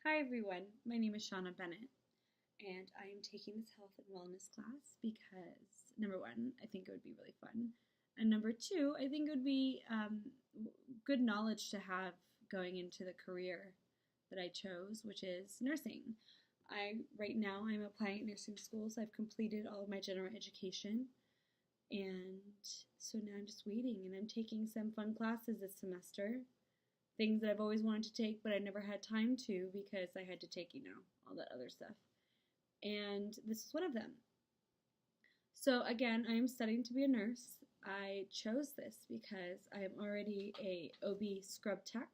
Hi everyone, my name is Shauna Bennett, and I am taking this health and wellness class because number one, I think it would be really fun, and number two, I think it would be good knowledge to have going into the career that I chose, which is nursing. Right now I'm applying at nursing schools. I've completed all of my general education, and so now I'm just waiting, and I'm taking some fun classes this semester, things that I've always wanted to take, but I never had time to because I had to take, all that other stuff. And this is one of them. So again, I am studying to be a nurse. I chose this because I am already a OB scrub tech.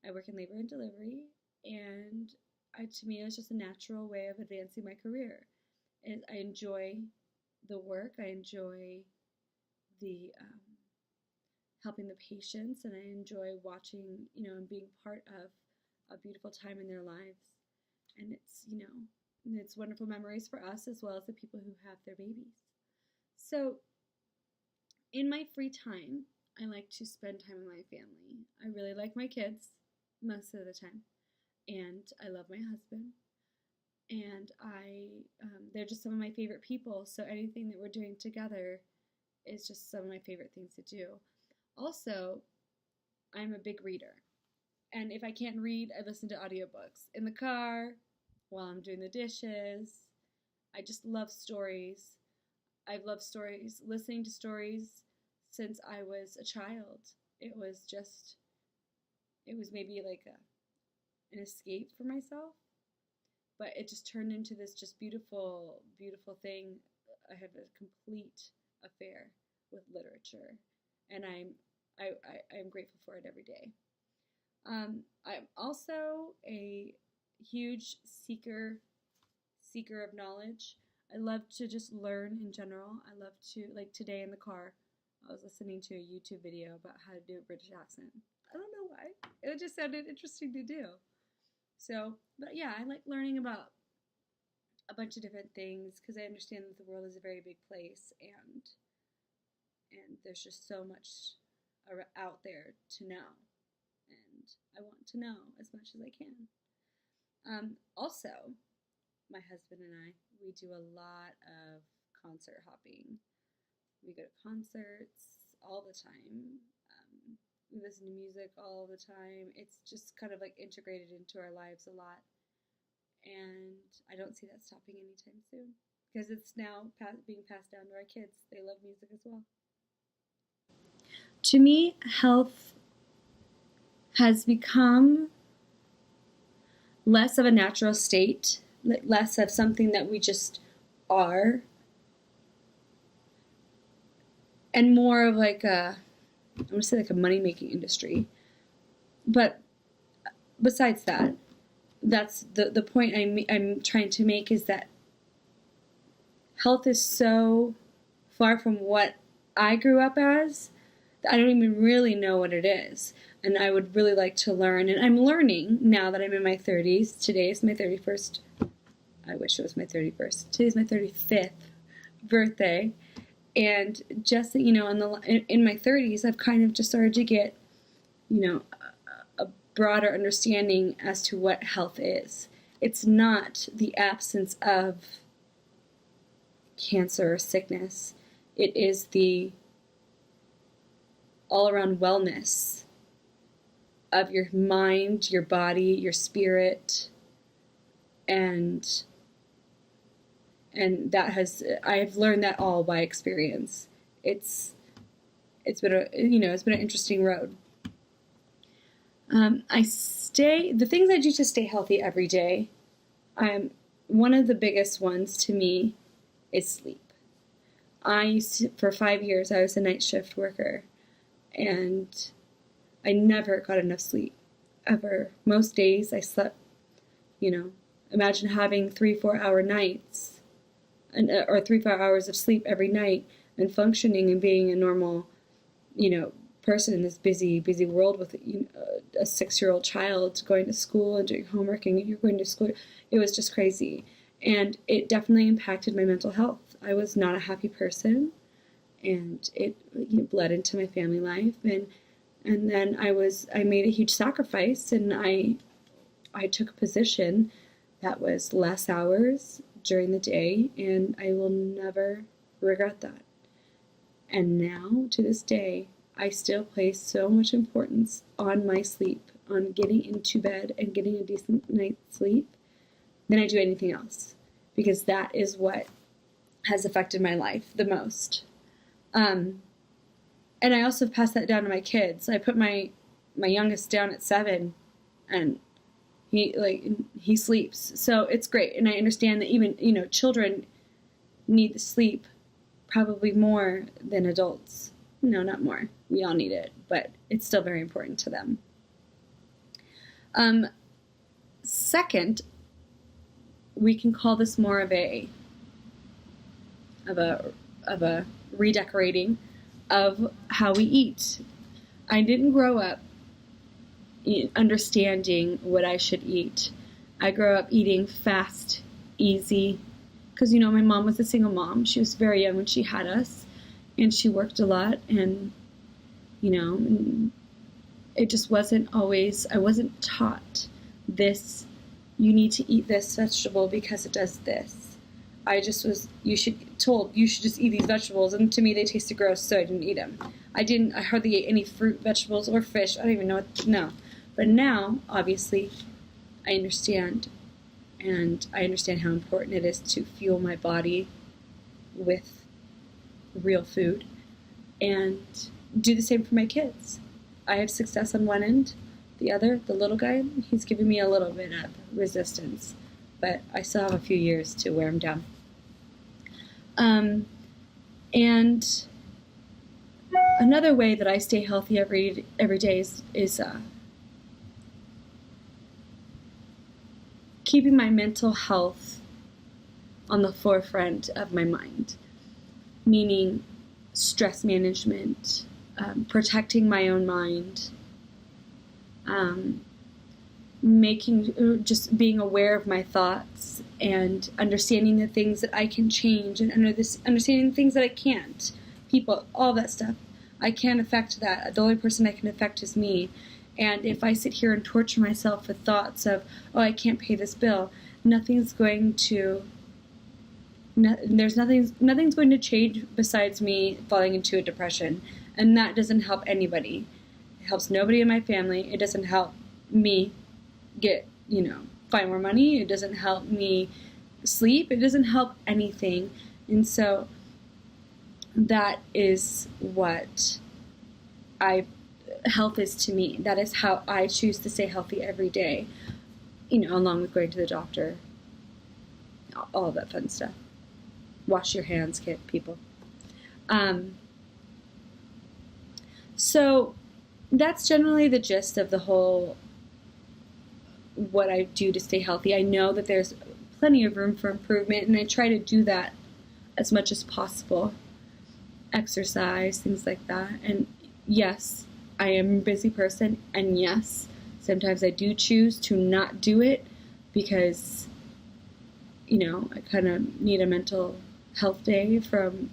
I work in labor and delivery, and to me, it was just a natural way of advancing my career. And I enjoy the work. I enjoy the helping the patients, and I enjoy watching, and being part of a beautiful time in their lives. And it's wonderful memories for us as well as the people who have their babies. So, in my free time, I like to spend time with my family. I really like my kids most of the time, and I love my husband. And they're just some of my favorite people. So anything that we're doing together is just some of my favorite things to do. Also, I'm a big reader. And if I can't read, I listen to audiobooks in the car, while I'm doing the dishes. I just love stories. I've loved stories, listening to stories since I was a child. It was maybe like an escape for myself, but it just turned into this just beautiful, beautiful thing. I have a complete affair with literature, and I'm grateful for it every day. I'm also a huge seeker of knowledge. I love to just learn in general. I love to, like today in the car, I was listening to a YouTube video about how to do a British accent. I don't know why. It just sounded interesting to do. So, but yeah, I like learning about a bunch of different things because I understand that the world is a very big place, and there's just so much out there to know, and I want to know as much as I can. Also, my husband and I, we do a lot of concert hopping. We go to concerts all the time. We listen to music all the time. It's just kind of like integrated into our lives a lot. And I don't see that stopping anytime soon because it's now being passed down to our kids. They love music as well. To me, health has become less of a natural state, less of something that we just are, and more of like I'm gonna say like a money-making industry. But besides that, that's the point I'm trying to make, is that health is so far from what I grew up as that I don't even really know what it is. And I would really like to learn. And I'm learning now that I'm in my 30s. Today is my 31st. I wish it was my 31st. Today's my 35th birthday. And just, in my 30s, I've kind of just started to get, a broader understanding as to what health is. It's not the absence of cancer or sickness. It is the all-around wellness of your mind, your body, your spirit, and I've learned that all by experience. It's been an interesting road. The things I do to stay healthy every day, one of the biggest ones to me is sleep. For 5 years, I was a night shift worker, and I never got enough sleep, ever. Most days I slept, imagine having 3-4 hour nights, or 3-4 hours of sleep every night, and functioning and being a normal, person in this busy world with a 6-year-old child going to school and doing homework, and you're going to school. It was just crazy, and it definitely impacted my mental health. I was not a happy person, and it bled into my family life, and then I made a huge sacrifice, and I I took a position that was less hours during the day, and I will never regret that. And now, to this day, I still place so much importance on my sleep, on getting into bed and getting a decent night's sleep than I do anything else, because that is what has affected my life the most. And I also passed that down to my kids. I put my youngest down at 7, and he sleeps, so it's great. And I understand that even children need the sleep probably more than adults. No, not more. We all need it, but it's still very important to them. Second, we can call this more of a redecorating of how we eat. I didn't grow up understanding what I should eat. I grew up eating fast, easy, because my mom was a single mom. She was very young when she had us, and she worked a lot, and it just wasn't always, I wasn't taught this, you need to eat this vegetable because it does this. I just was told you should just eat these vegetables, and to me they tasted gross, so I didn't eat them. I hardly ate any fruit, vegetables, or fish. I don't even know no. But now, obviously, I understand, and I understand how important it is to fuel my body with real food, and do the same for my kids. I have success on one end. The other, the little guy, he's giving me a little bit of resistance, but I still have a few years to wear him down. And another way that I stay healthy every day is keeping my mental health on the forefront of my mind, meaning stress management, protecting my own mind, just being aware of my thoughts and understanding the things that I can change, and understanding the things that I can't. People, all that stuff. I can't affect that. The only person I can affect is me. And if I sit here and torture myself with thoughts of, oh, I can't pay this bill, nothing's going to change besides me falling into a depression. And that doesn't help anybody. It helps nobody in my family. It doesn't help me find more money. It doesn't help me sleep. It doesn't help anything. And so that is what health is to me. That is how I choose to stay healthy every day, along with going to the doctor, all of that fun stuff. Wash your hands, people. So that's generally the gist of the whole, what I do to stay healthy. I know that there's plenty of room for improvement, and I try to do that as much as possible. Exercise, things like that. And yes, I am a busy person, and yes, sometimes I do choose to not do it because, I kind of need a mental health day from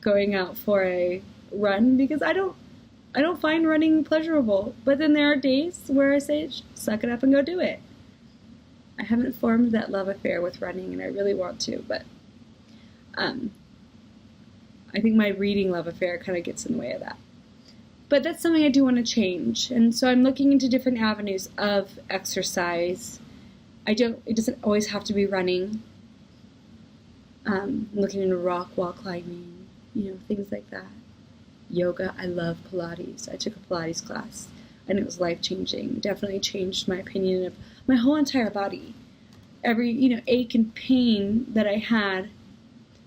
going out for a run, because I don't find running pleasurable. But then there are days where I say, suck it up and go do it. I haven't formed that love affair with running, and I really want to, but I think my reading love affair kind of gets in the way of that. But that's something I do want to change. And so I'm looking into different avenues of exercise. It doesn't always have to be running. Looking into rock wall climbing, things like that. Yoga, I love Pilates. I took a Pilates class, and it was life-changing. Definitely changed my opinion of my whole entire body. Every, ache and pain that I had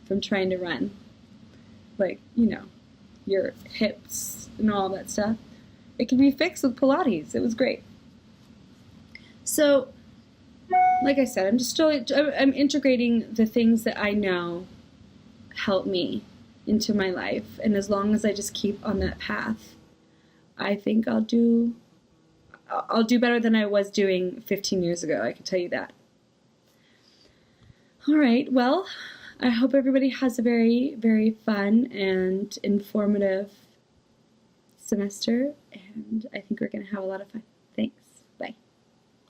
from trying to run. Like, your hips and all that stuff. It can be fixed with Pilates. It was great. So, like I said, I'm integrating the things that I know help me into my life. And as long as I just keep on that path, I think I'll do better than I was doing 15 years ago. I can tell you that. All right. Well, I hope everybody has a very, very fun and informative semester, and I think we're going to have a lot of fun.